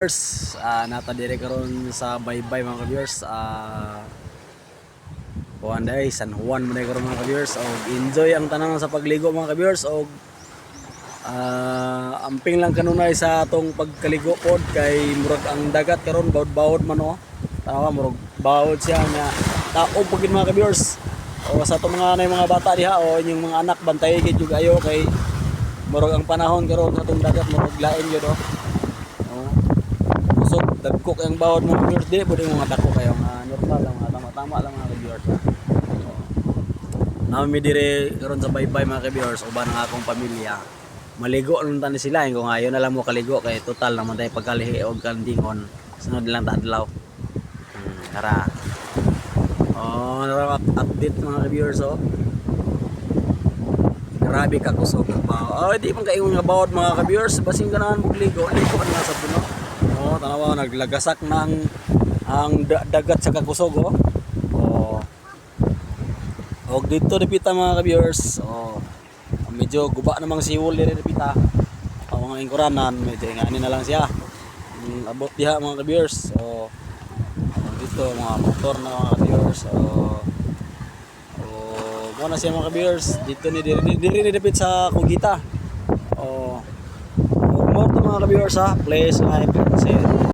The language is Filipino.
Viewers, nata dire karon sa baybay mga ka-viewers. Kuan day San Juan mo karon mga ka-viewers. Og enjoy ang tanan sa pagligo mga ka-viewers. Og amping lang kanunay sa atong pagkaligo pod kay murag ang dagat karon bawod-bawod man oh. Tama murag bawod siya nga taob pagin mga ka-viewers. O sa atong mga bata diha o inyong mga anak bantay gid jud ayo kay murag ang panahon karon sa atong dagat murag lain gyud oh. So, dagkok ang bawod mga viewers di pwede mo nga dako kayo normal lang tama lang mga viewers. So, nami dire karon sa baybay mga viewers uban ang akong pamilya. Maligo lang tani sila kung ayo na lang mo kaligo kay total naman tay pagkalihi og kandingon. Sunod lang ta adlaw. Tara. Update mga viewers oh. Grabe ka kusog ba. Di man kaingon nga bawod mga viewers basin ganahan mo ligo na sa puno. Oh, tanawa naglagasak na ang dagat sa kakusog oh. Oh. Og dito dipita mga ka-viewers. Oh. Medyo guba namang siwol dire dipita. Ang mga ingkuranan medyo ngani na lang siya. Abot diha mga ka-viewers. So dito mga motor na mga ka-viewers. Mo na siya mga ka-viewers. Dito ni dire dipit sa Kugita. Oh. Mga ka-viewers ha, please like and share.